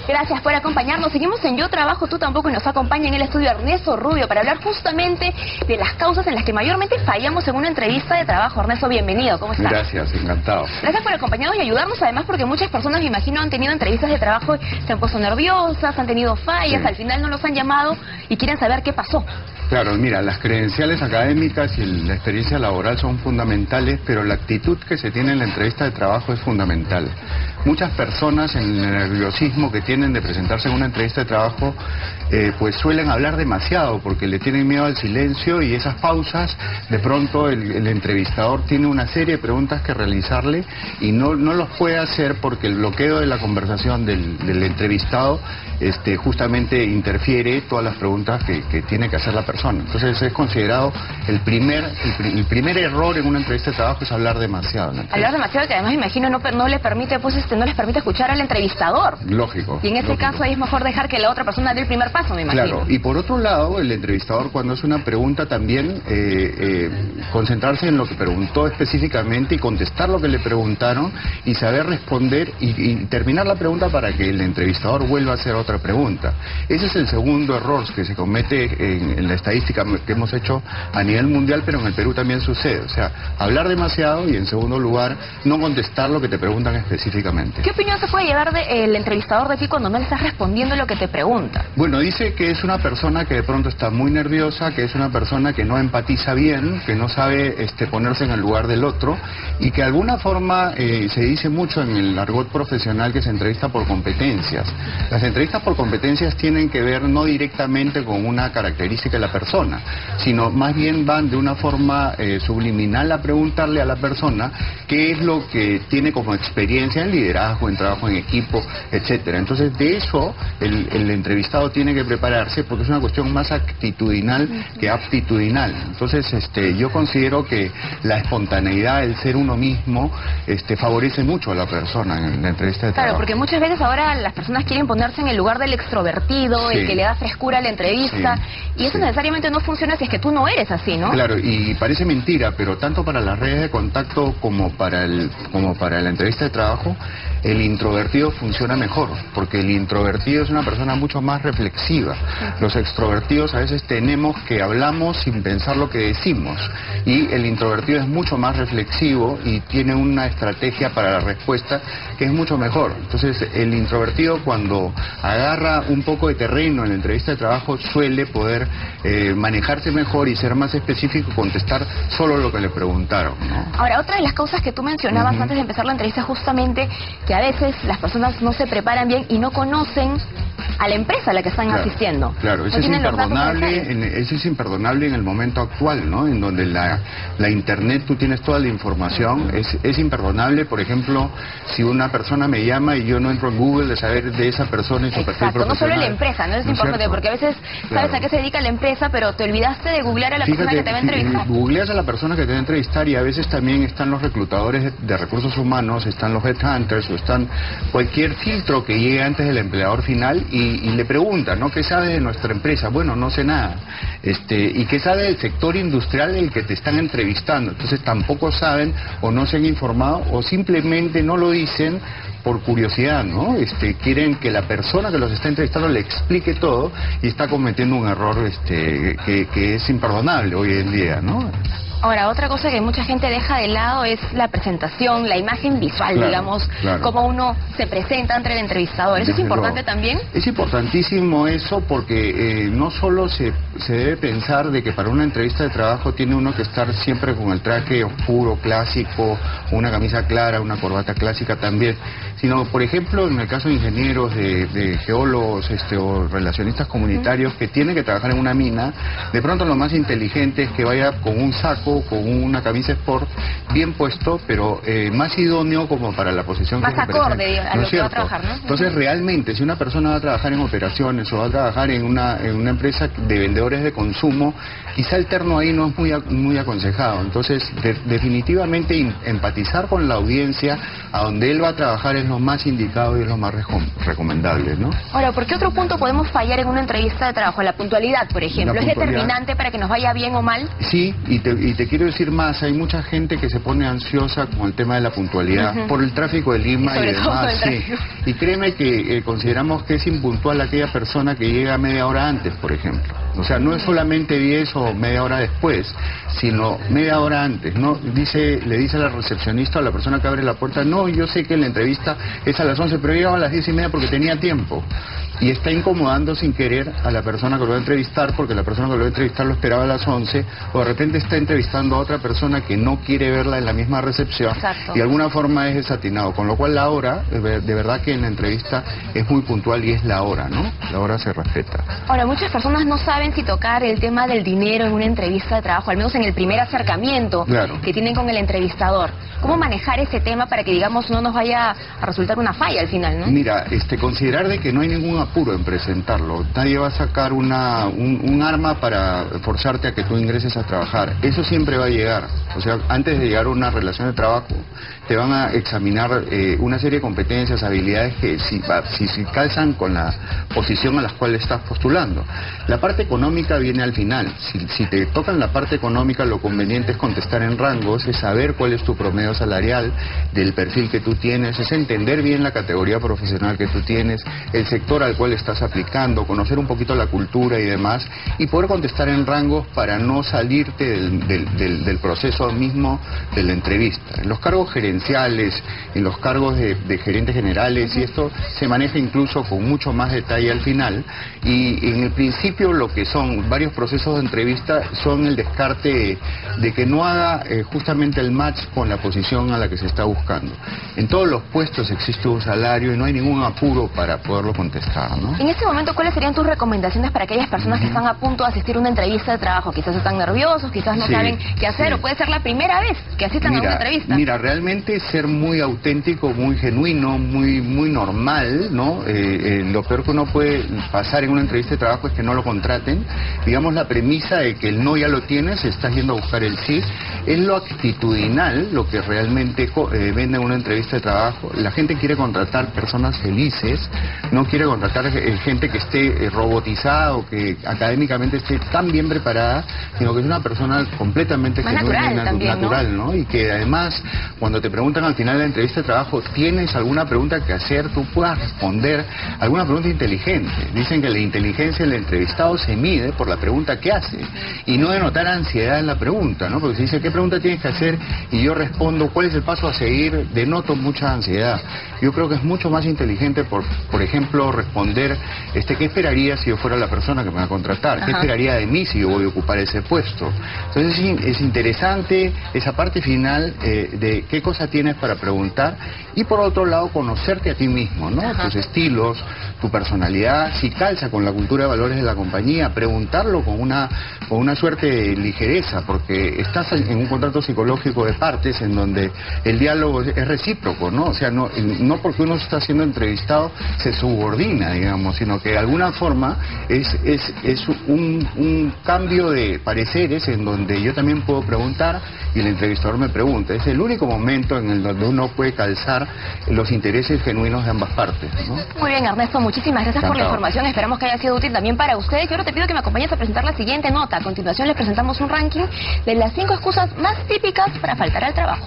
Gracias por acompañarnos. Seguimos en Yo Trabajo, Tú Tampoco, y nos acompaña en el estudio Ernesto Rubio para hablar justamente de las causas en las que mayormente fallamos en una entrevista de trabajo. Ernesto, bienvenido. ¿Cómo estás? Gracias, encantado. Gracias por acompañarnos y ayudarnos, además, porque muchas personas, me imagino, han tenido entrevistas de trabajo, se han puesto nerviosas, han tenido fallas, Sí. al final no los han llamado y quieren saber qué pasó. Claro, mira, las credenciales académicas y la experiencia laboral son fundamentales, pero la actitud que se tiene en la entrevista de trabajo es fundamental. Muchas personas, en el nerviosismo que tienen de presentarse en una entrevista de trabajo, pues suelen hablar demasiado porque le tienen miedo al silencio, y esas pausas, de pronto el entrevistador tiene una serie de preguntas que realizarle y no los puede hacer porque el bloqueo de la conversación del entrevistado justamente interfiere todas las preguntas que tiene que hacer la persona. Entonces es considerado el primer error en una entrevista de trabajo es hablar demasiado. Hablar demasiado, que además, me imagino, no le permite, no les permite escuchar al entrevistador. Lógico. Y en ese caso ahí es mejor dejar que la otra persona dé el primer paso, me imagino. Claro, y por otro lado, el entrevistador, cuando hace una pregunta, también concentrarse en lo que preguntó específicamente y contestar lo que le preguntaron y saber responder y terminar la pregunta para que el entrevistador vuelva a hacer otra pregunta. Ese es el segundo error que se comete en la estadística que hemos hecho a nivel mundial, pero en el Perú también sucede. O sea, hablar demasiado y, en segundo lugar, no contestar lo que te preguntan específicamente. ¿Qué opinión se puede llevar el entrevistador de ti cuando no le estás respondiendo lo que te pregunta? Bueno, dice que es una persona que de pronto está muy nerviosa, que es una persona que no empatiza bien, que no sabe ponerse en el lugar del otro, y que de alguna forma se dice mucho en el argot profesional que se entrevista por competencias. Las entrevistas por competencias tienen que ver no directamente con una característica de la persona, sino más bien van de una forma subliminal a preguntarle a la persona qué es lo que tiene como experiencia en liderazgo, en trabajo en equipo, etcétera. Entonces, de eso el entrevistado tiene que prepararse, porque es una cuestión más actitudinal que aptitudinal. Entonces, yo considero que la espontaneidad, el ser uno mismo, favorece mucho a la persona en la entrevista de trabajo. Claro, porque muchas veces ahora las personas quieren ponerse en el lugar del extrovertido, Sí. el que le da frescura a la entrevista, Sí. y eso Sí. necesariamente no funciona si es que tú no eres así, ¿no? Claro, y parece mentira, pero tanto para las redes de contacto como para la entrevista de trabajo, el introvertido funciona mejor, porque el introvertido es una persona mucho más reflexiva. Los extrovertidos a veces tenemos que hablamos sin pensar lo que decimos, y el introvertido es mucho más reflexivo y tiene una estrategia para la respuesta que es mucho mejor. Entonces, el introvertido, cuando agarra un poco de terreno en la entrevista de trabajo, suele poder manejarse mejor y ser más específico y contestar solo lo que le preguntaron, ¿no? Ahora, otra de las causas que tú mencionabas antes de empezar la entrevista es justamente que a veces las personas no se preparan bien y no conocen a la empresa a la que están asistiendo. Claro, eso es imperdonable en el momento actual, ¿no? En donde la internet, tú tienes toda la información. Es imperdonable, por ejemplo, si una persona me llama y yo no entro en Google de saber de esa persona y su perfil profesional. No solo la empresa, ¿no? Es importante, porque a veces sabes a qué se dedica la empresa, pero te olvidaste de googlear a la persona que te va a entrevistar. Googleas a la persona que te va a entrevistar, y a veces también están los reclutadores de recursos humanos, están los headhunters, o están cualquier filtro que llegue antes del empleador final y le preguntan, ¿no? ¿Qué sabe de nuestra empresa? Bueno, no sé nada. ¿Y qué sabe del sector industrial del que te están entrevistando? Entonces tampoco saben, o no se han informado, o simplemente no lo dicen por curiosidad, ¿no? Quieren que la persona que los está entrevistando le explique todo, y está cometiendo un error que es imperdonable hoy en día, ¿no? Ahora, otra cosa que mucha gente deja de lado es la presentación, la imagen visual, digamos, cómo uno se presenta ante el entrevistador. ¿Eso es importante también? Es importantísimo eso, porque no solo se debe pensar de que para una entrevista de trabajo tiene uno que estar siempre con el traje oscuro, clásico, una camisa clara, una corbata clásica también, sino, por ejemplo, en el caso de ingenieros, de geólogos o relacionistas comunitarios que tienen que trabajar en una mina, de pronto lo más inteligente es que vaya con un saco, con una camisa sport bien puesto, pero más idóneo como para la posición más que se acorde presenta, a lo que va a trabajar, ¿no? Entonces, realmente, si una persona va a trabajar en operaciones o va a trabajar en una empresa de vendedores indicadores de consumo, quizá el terno ahí no es muy aconsejado. Entonces, definitivamente empatizar con la audiencia a donde él va a trabajar es lo más indicado y es lo más recomendable, ¿no? Ahora, ¿por qué otro punto podemos fallar en una entrevista de trabajo? La puntualidad, por ejemplo, ¿es determinante para que nos vaya bien o mal? Sí, y te quiero decir más, hay mucha gente que se pone ansiosa con el tema de la puntualidad por el tráfico de Lima y demás. Sí. Y créeme que consideramos que es impuntual aquella persona que llega media hora antes, por ejemplo. O sea, no es solamente 10 o media hora después, sino media hora antes, ¿no? Le dice a la recepcionista o a la persona que abre la puerta, no, yo sé que la entrevista es a las 11, pero yo llegaba a las 10:30 porque tenía tiempo. Y está incomodando sin querer a la persona que lo va a entrevistar, porque la persona que lo va a entrevistar lo esperaba a las 11, o de repente está entrevistando a otra persona que no quiere verla en la misma recepción. Exacto. Y de alguna forma es desatinado, con lo cual la hora, de verdad que en la entrevista es muy puntual y es la hora, ¿no? La hora se respeta. Ahora, muchas personas no saben si tocar el tema del dinero en una entrevista de trabajo, al menos en el primer acercamiento que tienen con el entrevistador. ¿Cómo manejar ese tema para que, digamos, no nos vaya a resultar una falla al final, no? Mira, considerar de que no hay ningún apuro en presentarlo. Nadie va a sacar un arma para forzarte a que tú ingreses a trabajar. Eso siempre va a llegar. O sea, antes de llegar a una relación de trabajo, te van a examinar una serie de competencias, habilidades que si calzan con la posición a la cual estás postulando. La parte económica viene al final. Si te tocan la parte económica, lo conveniente es contestar en rangos, es saber cuál es tu promedio salarial del perfil que tú tienes, es entender bien la categoría profesional que tú tienes, el sector al cual estás aplicando, conocer un poquito la cultura y demás, y poder contestar en rangos para no salirte del proceso mismo de la entrevista. En los cargos gerenciales, en los cargos de gerentes generales, y esto se maneja incluso con mucho más detalle al final, y en el principio lo que son varios procesos de entrevista son el descarte de que no haga justamente el match con la posición a la que se está buscando. En todos los puestos existe un salario y no hay ningún apuro para poderlo contestar, ¿no? En este momento, ¿cuáles serían tus recomendaciones para aquellas personas que están a punto de asistir a una entrevista de trabajo? Quizás están nerviosos, quizás no saben qué hacer, o puede ser la primera vez que asistan a una entrevista. Mira, realmente ser muy auténtico, muy genuino, muy normal, ¿no? Lo peor que uno puede pasar en una entrevista de trabajo es que no lo contraten. Digamos, la premisa de que el no ya lo tienes, estás yendo a buscar el sí, es lo actitudinal, lo que realmente vende una entrevista de trabajo. La gente quiere contratar personas felices, no quiere contratar gente que esté robotizada o que académicamente esté tan bien preparada, sino que es una persona completamente genuina y natural, ¿no? Y que además, cuando te preguntan al final de la entrevista de trabajo, ¿tienes alguna pregunta que hacer? Tú puedas responder alguna pregunta inteligente. Dicen que la inteligencia del entrevistado se mide por la pregunta que hace y no denotar ansiedad en la pregunta, ¿no? Porque si dice, ¿qué pregunta tienes que hacer? Y yo respondo, ¿cuál es el paso a seguir? Denoto mucha ansiedad. Yo creo que es mucho más inteligente, por ejemplo, responder, ¿qué esperaría si yo fuera la persona que me va a contratar? ¿Qué esperaría de mí si yo voy a ocupar ese puesto? Entonces es interesante esa parte final de qué cosa tienes para preguntar y por otro lado conocerte a ti mismo, ¿no? Tus estilos, tu personalidad, si calza con la cultura de valores de la compañía, preguntarlo con una suerte de ligereza, porque estás en un contrato psicológico de partes en donde el diálogo es recíproco, ¿no? O sea, no porque uno está siendo entrevistado se subordina, digamos, sino que de alguna forma es un cambio de pareceres en donde yo también puedo preguntar y el entrevistador me pregunta. Es el único momento en el donde uno puede calzar los intereses genuinos de ambas partes, ¿no? Muy bien, Ernesto, muchísimas gracias por la información. Esperamos que haya sido útil también para ustedes. Y ahora te pido que me acompañes a presentar la siguiente nota. A continuación les presentamos un ranking de las 5 excusas más típicas para faltar al trabajo.